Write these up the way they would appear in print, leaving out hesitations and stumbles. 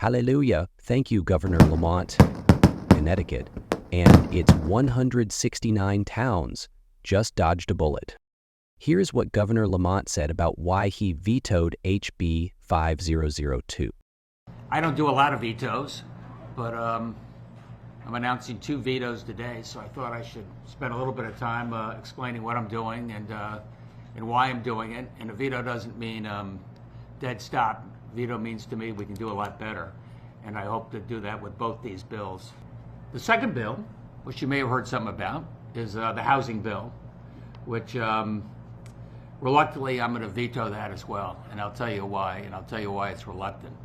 Hallelujah. Thank you, Governor Lamont, Connecticut, and its 169 towns just dodged a bullet. Here's what Governor Lamont said about why he vetoed HB 5002. I don't do a lot of vetoes, but I'm announcing 2 vetoes today, so I thought I should spend a little bit of time explaining what I'm doing and why I'm doing it. And a veto doesn't mean dead stop. Veto means to me we can do a lot better, and I hope to do that with both these bills. The second bill, which you may have heard something about, is the housing bill, which reluctantly I'm going to veto that as well, and I'll tell you why, and I'll tell you why it's reluctant.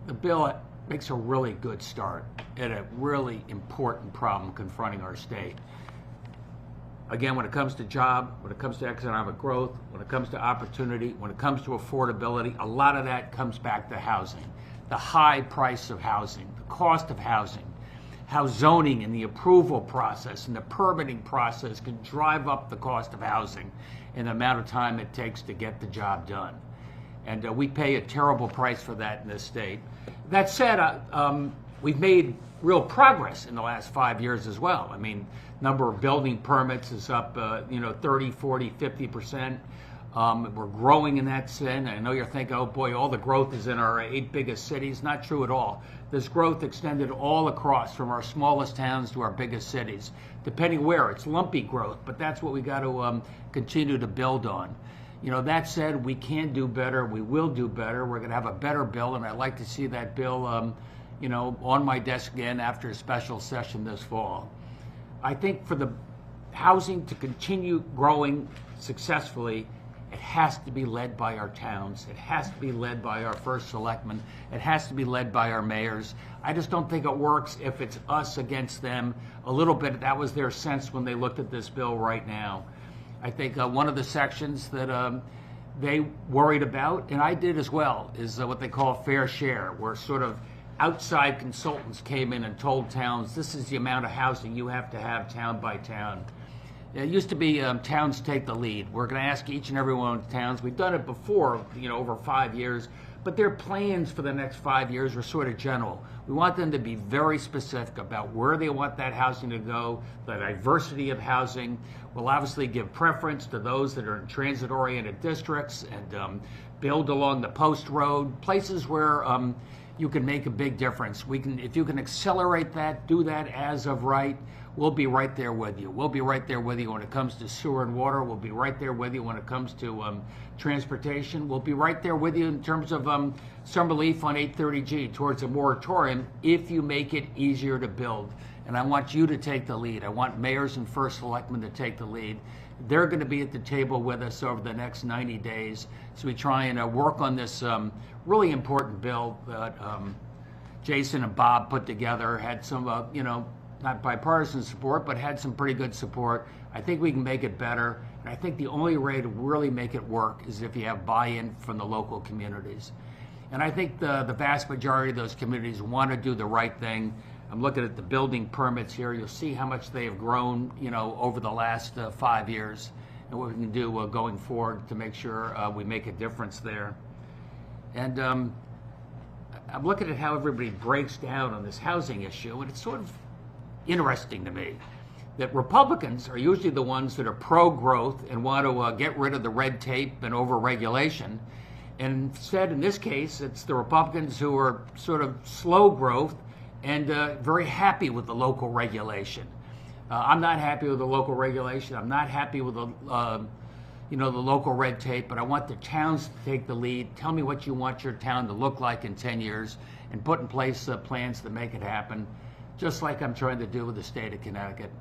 The bill makes a really good start at a really important problem confronting our state. Again, when it comes to job, when it comes to economic growth, when it comes to opportunity, when it comes to affordability, a lot of that comes back to housing. The high price of housing, the cost of housing, how zoning and the approval process and the permitting process can drive up the cost of housing and the amount of time it takes to get the job done. And we pay a terrible price for that in this state. That said, we've made real progress in the last 5 years as well. I mean, number of building permits is up 30, 40, 50%. We're growing in that sense. I know you're thinking, oh boy, all the growth is in our 8 biggest cities. Not true at all. There's growth extended all across, from our smallest towns to our biggest cities, depending where. It's lumpy growth, but that's what we got to continue to build on. That said, we can do better. We will do better. We're going to have a better bill, and I'd like to see that bill on my desk again after a special session this fall. I think for the housing to continue growing successfully, it has to be led by our towns. It has to be led by our first selectmen. It has to be led by our mayors. I just don't think it works if it's us against them. A little bit, that was their sense when they looked at this bill right now. I think one of the sections that they worried about, and I did as well, is what they call fair share, where sort of outside consultants came in and told towns, this is the amount of housing you have to have town by town. It used to be towns take the lead. We're going to ask each and every one of the towns. We've done it before, over 5 years, but their plans for the next 5 years are sort of general. We want them to be very specific about where they want that housing to go, the diversity of housing. We'll obviously give preference to those that are in transit-oriented districts and build along the post road, places where you can make a big difference. If you can accelerate that, do that as of right, we'll be right there with you. We'll be right there with you when it comes to sewer and water. We'll be right there with you when it comes to transportation. We'll be right there with you in terms of some relief on 830G towards a moratorium if you make it easier to build. And I want you to take the lead. I want mayors and first selectmen to take the lead. They're going to be at the table with us over the next 90 days. So we try and work on this really important bill that Jason and Bob put together, had some, not bipartisan support, but had some pretty good support. I think we can make it better. And I think the only way to really make it work is if you have buy-in from the local communities. And I think the vast majority of those communities want to do the right thing. I'm looking at the building permits here. You'll see how much they have grown, over the last 5 years, and what we can do going forward to make sure we make a difference there. And I'm looking at how everybody breaks down on this housing issue, and it's sort of interesting to me that Republicans are usually the ones that are pro-growth and want to get rid of the red tape and over-regulation. And instead, in this case, it's the Republicans who are sort of slow growth and very happy with the local regulation. I'm not happy with the local regulation. I'm not happy with the local red tape, but I want the towns to take the lead. Tell me what you want your town to look like in 10 years and put in place plans to make it happen, just like I'm trying to do with the state of Connecticut.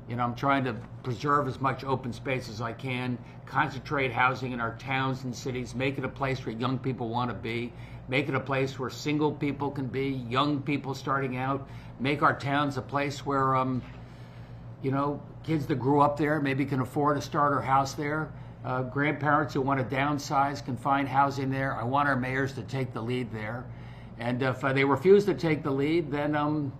I'm trying to preserve as much open space as I can, concentrate housing in our towns and cities, make it a place where young people want to be, make it a place where single people can be, young people starting out, make our towns a place where, kids that grew up there maybe can afford a starter house there. Grandparents who want to downsize can find housing there. I want our mayors to take the lead there. And if they refuse to take the lead, then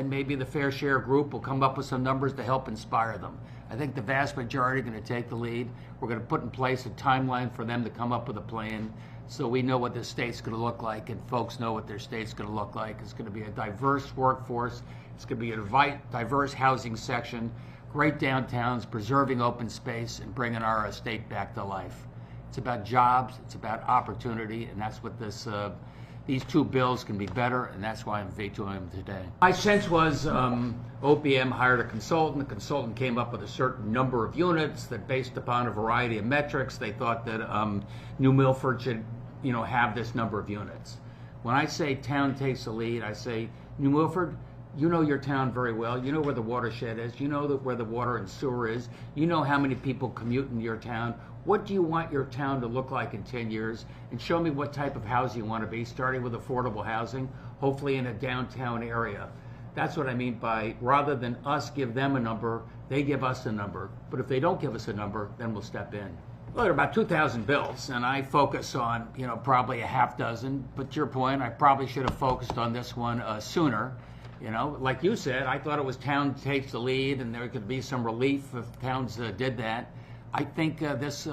maybe the Fair Share group will come up with some numbers to help inspire them. I think the vast majority are going to take the lead. We're going to put in place a timeline for them to come up with a plan so we know what this state's going to look like, and folks know what their state's going to look like. It's going to be a diverse workforce. It's going to be a diverse housing section, great downtowns, preserving open space, and bringing our state back to life. It's about jobs, it's about opportunity, and that's what these two bills can be better, and that's why I'm vetoing them today. My sense was OPM hired a consultant. The consultant came up with a certain number of units that, based upon a variety of metrics, they thought that New Milford should, have this number of units. When I say town takes the lead, I say, New Milford, you know your town very well. You know where the watershed is. You know where the water and sewer is. You know how many people commute in your town. What do you want your town to look like in 10 years? And show me what type of housing you want to be, starting with affordable housing, hopefully in a downtown area. That's what I mean by, rather than us give them a number, they give us a number. But if they don't give us a number, then we'll step in. Well, there are about 2,000 bills, and I focus on, probably a half dozen. But to your point, I probably should have focused on this one sooner. Like you said, I thought it was town takes the lead, and there could be some relief if towns did that. I think this,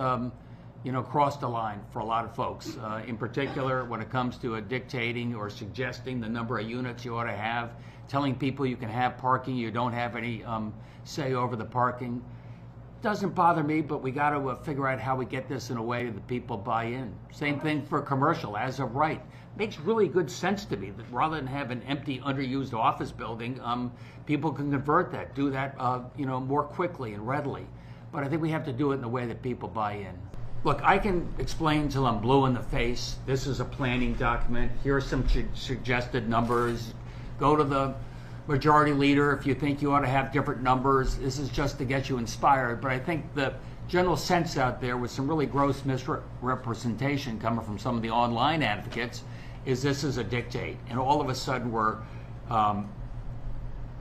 crossed the line for a lot of folks, in particular when it comes to dictating or suggesting the number of units you ought to have, telling people you can have parking, you don't have any say over the parking. Doesn't bother me, but we got to figure out how we get this in a way that people buy in. Same thing for commercial, as of right. Makes really good sense to me that rather than have an empty, underused office building, people can convert that, do that, more quickly and readily. But I think we have to do it in a way that people buy in. Look, I can explain till I'm blue in the face. This is a planning document. Here are some suggested numbers. Go to the majority leader if you think you ought to have different numbers. This is just to get you inspired. But I think the general sense out there, with some really gross misrepresentation coming from some of the online advocates, is this is a dictate. And all of a sudden we're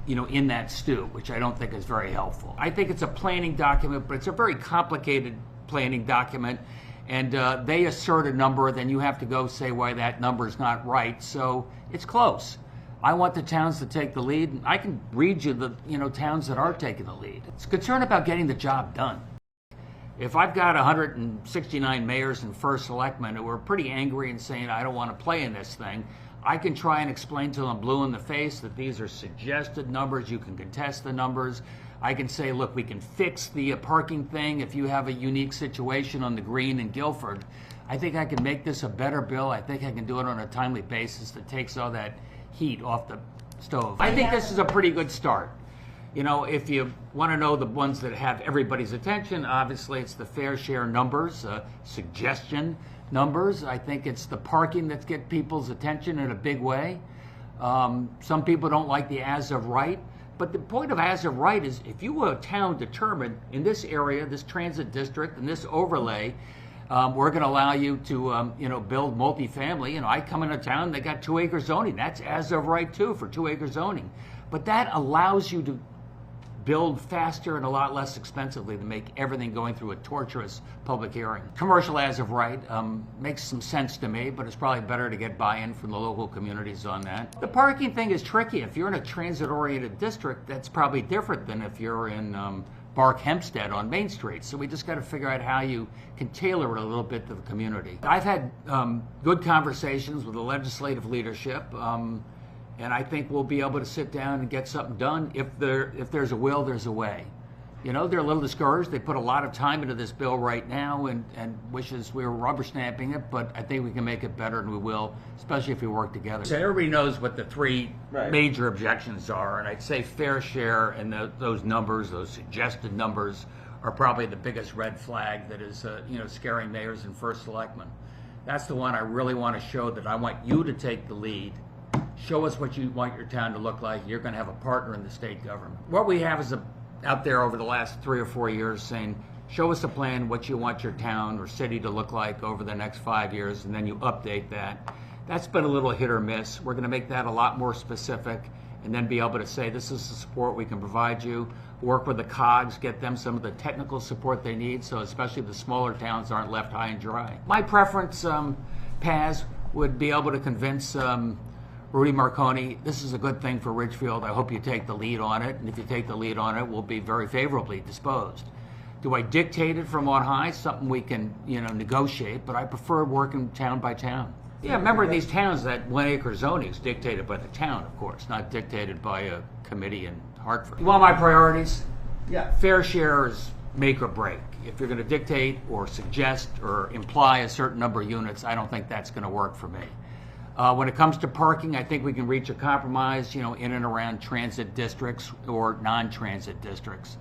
in that stew, which I don't think is very helpful. I think it's a planning document, but it's a very complicated planning document, and they assert a number, then you have to go say why that number is not right, so it's close. I want the towns to take the lead, and I can read you the towns that are taking the lead. It's concerned about getting the job done. If I've got 169 mayors and first selectmen who are pretty angry and saying, I don't want to play in this thing, I can try and explain till I'm blue in the face that these are suggested numbers. You can contest the numbers. I can say, look, we can fix the parking thing if you have a unique situation on the Green in Guilford. I think I can make this a better bill. I think I can do it on a timely basis that takes all that heat off the stove. I think this is a pretty good start. If you want to know the ones that have everybody's attention, obviously it's the fair share numbers, suggestion numbers. I think it's the parking that gets people's attention in a big way. Some people don't like the as of right, but the point of as of right is if you were a town determined in this area, this transit district, and this overlay, we're going to allow you to build multifamily. I come into town, they got 2 acre zoning. That's as of right too for 2 acre zoning. But that allows you to build faster and a lot less expensively to make everything going through a torturous public hearing. Commercial as of right makes some sense to me, but it's probably better to get buy-in from the local communities on that. The parking thing is tricky. If you're in a transit-oriented district, that's probably different than if you're in Bark Hempstead on Main Street. So we just got to figure out how you can tailor it a little bit to the community. I've had good conversations with the legislative leadership. And I think we'll be able to sit down and get something done. If there's a will, there's a way. They're a little discouraged. They put a lot of time into this bill right now and wishes we were rubber stamping it, but I think we can make it better, and we will, especially if we work together. So everybody knows what the 3 major objections are, and I'd say fair share and those numbers, those suggested numbers, are probably the biggest red flag that is scaring mayors and first selectmen. That's the one I really want to show that I want you to take the lead. Show us what you want your town to look like. You're going to have a partner in the state government. What we have is out there over the last 3 or 4 years saying, show us a plan, what you want your town or city to look like over the next 5 years, and then you update that. That's been a little hit or miss. We're going to make that a lot more specific and then be able to say, this is the support we can provide you. Work with the COGs, get them some of the technical support they need, so especially the smaller towns aren't left high and dry. My preference, Paz, would be able to convince Rudy Marconi, this is a good thing for Ridgefield. I hope you take the lead on it. And if you take the lead on it, we'll be very favorably disposed. Do I dictate it from on high? Something we can, negotiate, but I prefer working town by town. Yeah, remember in these towns that 1 acre zoning is dictated by the town, of course, not dictated by a committee in Hartford. You want my priorities? Yeah. Fair share is make or break. If you're going to dictate or suggest or imply a certain number of units, I don't think that's going to work for me. When it comes to parking, I think we can reach a compromise, in and around transit districts or non-transit districts.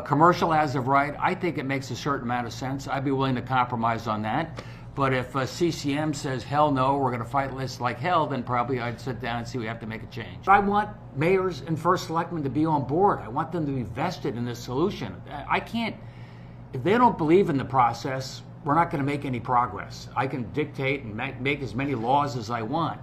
Commercial as of right, I think it makes a certain amount of sense. I'd be willing to compromise on that. But if CCM says, hell no, we're going to fight this like hell, then probably I'd sit down and see we have to make a change. I want mayors and first selectmen to be on board. I want them to be vested in this solution. I can't, if they don't believe in the process, we're not going to make any progress. I can dictate and make as many laws as I want.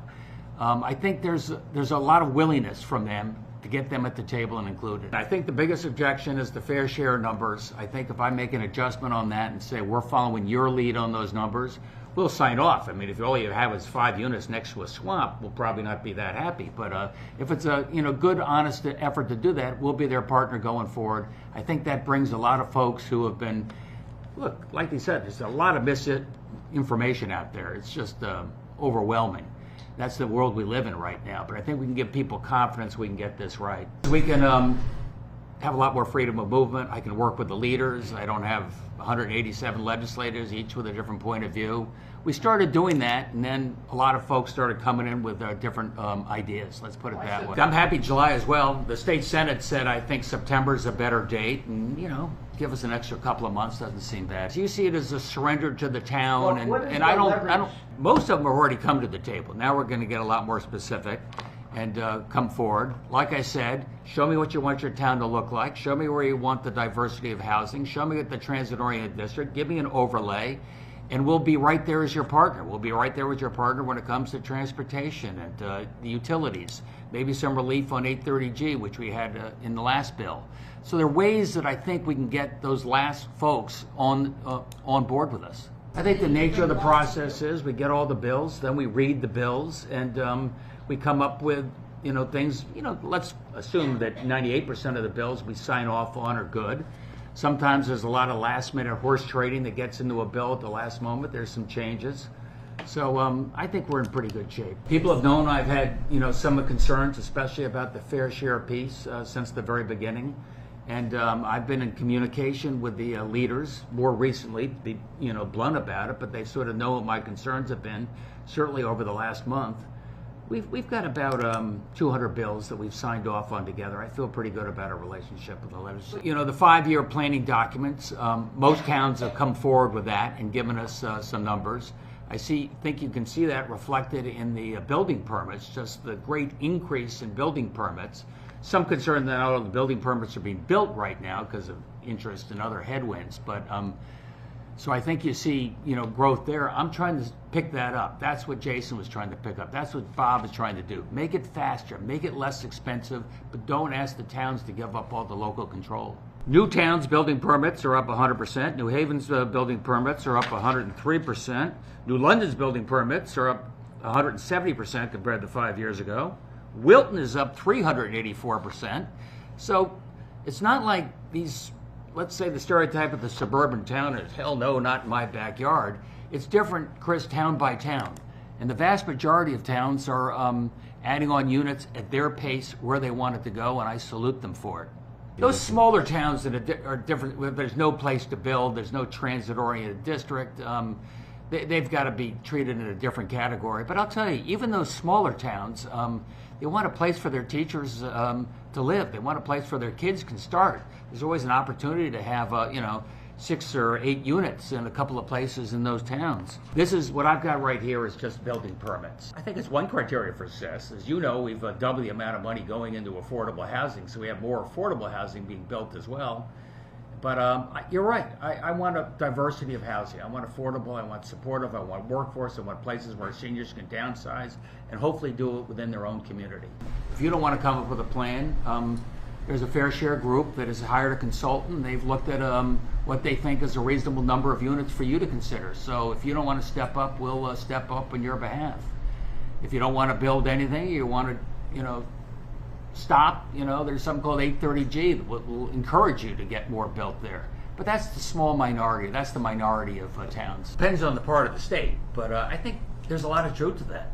I think there's a lot of willingness from them to get them at the table and included. I think the biggest objection is the fair share numbers. I think if I make an adjustment on that and say we're following your lead on those numbers, we'll sign off. I mean, if all you have is 5 units next to a swamp, we'll probably not be that happy. But if it's a good, honest effort to do that, we'll be their partner going forward. I think that brings a lot of folks who have been, look, like they said, there's a lot of misinformation out there. It's just overwhelming. That's the world we live in right now. But I think we can give people confidence we can get this right. We can have a lot more freedom of movement. I can work with the leaders. I don't have 187 legislators, each with a different point of view. We started doing that, and then a lot of folks started coming in with different ideas. Let's put it that way. I'm happy July as well. The state Senate said I think September is a better date, and give us an extra couple of months doesn't seem bad. So you see it as a surrender to the town, Well, and I don't. Most of them have already come to the table. Now we're going to get a lot more specific and come forward. Like I said, show me what you want your town to look like. Show me where you want the diversity of housing. Show me the transit-oriented district. Give me an overlay, and we'll be right there as your partner. We'll be right there with your partner when it comes to transportation and the utilities. Maybe some relief on 830G, which we had in the last bill. So there are ways that I think we can get those last folks on board with us. I think the nature of the process is we get all the bills, then we read the bills, and we come up with things. Let's assume that 98% of the bills we sign off on are good. Sometimes there's a lot of last-minute horse trading that gets into a bill at the last moment. There's some changes. So I think we're in pretty good shape. People have known I've had some concerns, especially about the fair share piece since the very beginning. And I've been in communication with the leaders more recently, to be blunt about it, but they sort of know what my concerns have been, certainly over the last month. We've got about 200 bills that we've signed off on together. I feel pretty good about our relationship with the legislature. The 5-year planning documents, most towns have come forward with that and given us some numbers. I think you can see that reflected in the building permits, just the great increase in building permits. Some concern that all of the building permits are being built right now because of interest and other headwinds. But so I think you see, growth there. I'm trying to pick that up. That's what Jason was trying to pick up. That's what Bob is trying to do. Make it faster, make it less expensive, but don't ask the towns to give up all the local control. New Towns building permits are up 100%. New Haven's building permits are up 103%. New London's building permits are up 170% compared to 5 years ago. Wilton is up 384%. So it's not like these, let's say the stereotype of the suburban town is, hell no, not in my backyard. It's different, Chris, town by town. And the vast majority of towns are adding on units at their pace where they want it to go, and I salute them for it. Those smaller towns that are different, where there's no place to build, there's no transit-oriented district, they've got to be treated in a different category. But I'll tell you, even those smaller towns, they want a place for their teachers to live. They want a place where their kids can start. There's always an opportunity to have, 6 or 8 units in a couple of places in those towns. This is what I've got right here is just building permits. I think it's one criteria for success. As you know, we've doubled the amount of money going into affordable housing, so we have more affordable housing being built as well. But you're right. I want a diversity of housing. I want affordable, I want supportive, I want workforce, I want places where seniors can downsize and hopefully do it within their own community. If you don't want to come up with a plan, there's a fair share group that has hired a consultant. They've looked at what they think is a reasonable number of units for you to consider. So if you don't want to step up, we'll step up on your behalf. If you don't want to build anything, you want to, stop, there's something called 830G that will encourage you to get more built there. But that's the small minority. That's the minority of towns. Depends on the part of the state, but I think there's a lot of truth to that.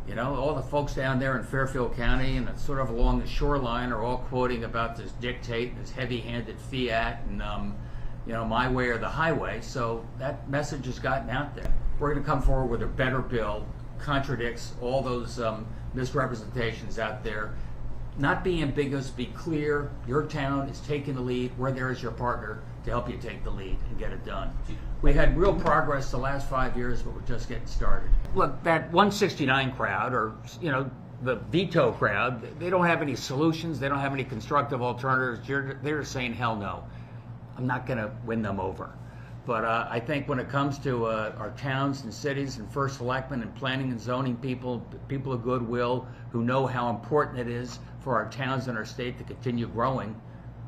You know, all the folks down there in Fairfield County and sort of along the shoreline are all quoting about this dictate, this heavy-handed fiat, and you know, my way or the highway. So that message has gotten out there. We're going to come forward with a better bill, contradicts all those misrepresentations out there. Not be ambiguous, be clear. Your town is taking the lead. We're there as your partner to help you take the lead and get it done. We had real progress the last 5 years, but we're just getting started. Look, that 169 crowd, or you know, the veto crowd, they don't have any solutions. They don't have any constructive alternatives. They're just saying, hell no. I'm not going to win them over. But I think when it comes to our towns and cities and first selectmen and planning and zoning people of goodwill who know how important it is for our towns and our state to continue growing,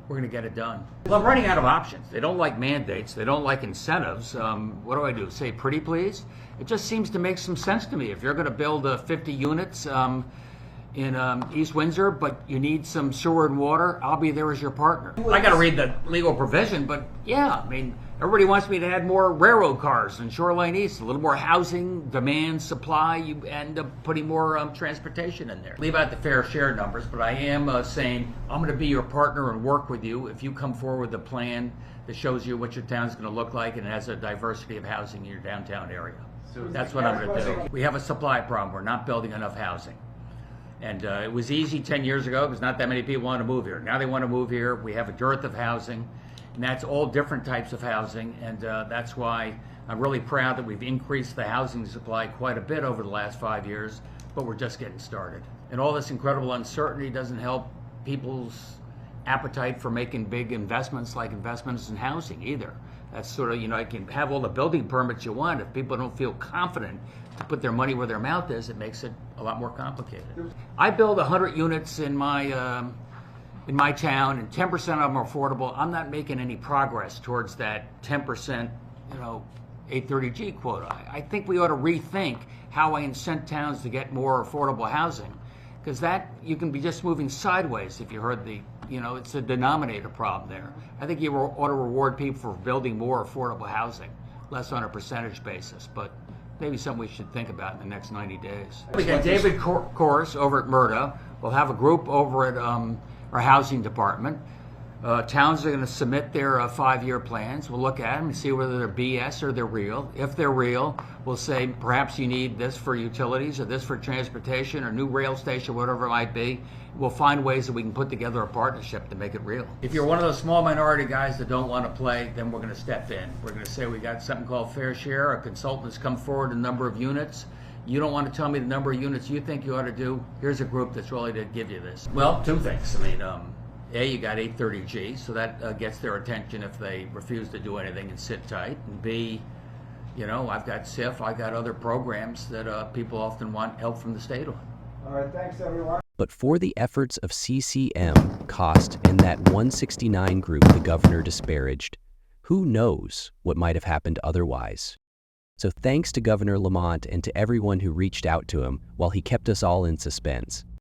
we're going to get it done. Well, I'm running out of options. They don't like mandates. They don't like incentives. What do I do? Say pretty please? It just seems to make some sense to me. If you're going to build 50 units in East Windsor, but you need some sewer and water, I'll be there as your partner. I got to read the legal provision, but yeah, I mean, everybody wants me to add more railroad cars in Shoreline East, a little more housing, demand, supply. You end up putting more transportation in there. Leave out the fair share numbers, but I am saying I'm going to be your partner and work with you if you come forward with a plan that shows you what your town's going to look like and has a diversity of housing in your downtown area. So that's what I'm going to do. We have a supply problem. We're not building enough housing. And it was easy 10 years ago because not that many people want to move here. Now they want to move here. We have a dearth of housing, and that's all different types of housing. And that's why I'm really proud that we've increased the housing supply quite a bit over the last 5 years, but we're just getting started. And all this incredible uncertainty doesn't help people's appetite for making big investments like investments in housing either. That's sort of, you know, you can have all the building permits you want. If people don't feel confident to put their money where their mouth is, it makes it a lot more complicated. I build 100 units in my town, and 10% of them are affordable. I'm not making any progress towards that 10%, you know, 830G quota. I think we ought to rethink how I incent towns to get more affordable housing, because that you can be just moving sideways if you heard the, you know, it's a denominator problem there. I think you ought to reward people for building more affordable housing, less on a percentage basis, but maybe something we should think about in the next 90 days. We got David Corus over at MRTA. We'll have a group over at our housing department. Towns are going to submit their 5-year plans. We'll look at them and see whether they're BS or they're real. If they're real, we'll say perhaps you need this for utilities or this for transportation or new rail station, whatever it might be. We'll find ways that we can put together a partnership to make it real. If you're one of those small minority guys that don't want to play, then we're going to step in. We're going to say we got something called fair share. A consultant has come forward a number of units. You don't want to tell me the number of units you think you ought to do. Here's a group that's really to give you this. Well, two things. I mean, A, you got 830G, so that gets their attention if they refuse to do anything and sit tight. And B, you know, I've got SIF, I've got other programs that people often want help from the state on. All right, thanks everyone. But for the efforts of CCM, Cost, and that 169 group the governor disparaged, who knows what might have happened otherwise. So thanks to Governor Lamont and to everyone who reached out to him while he kept us all in suspense.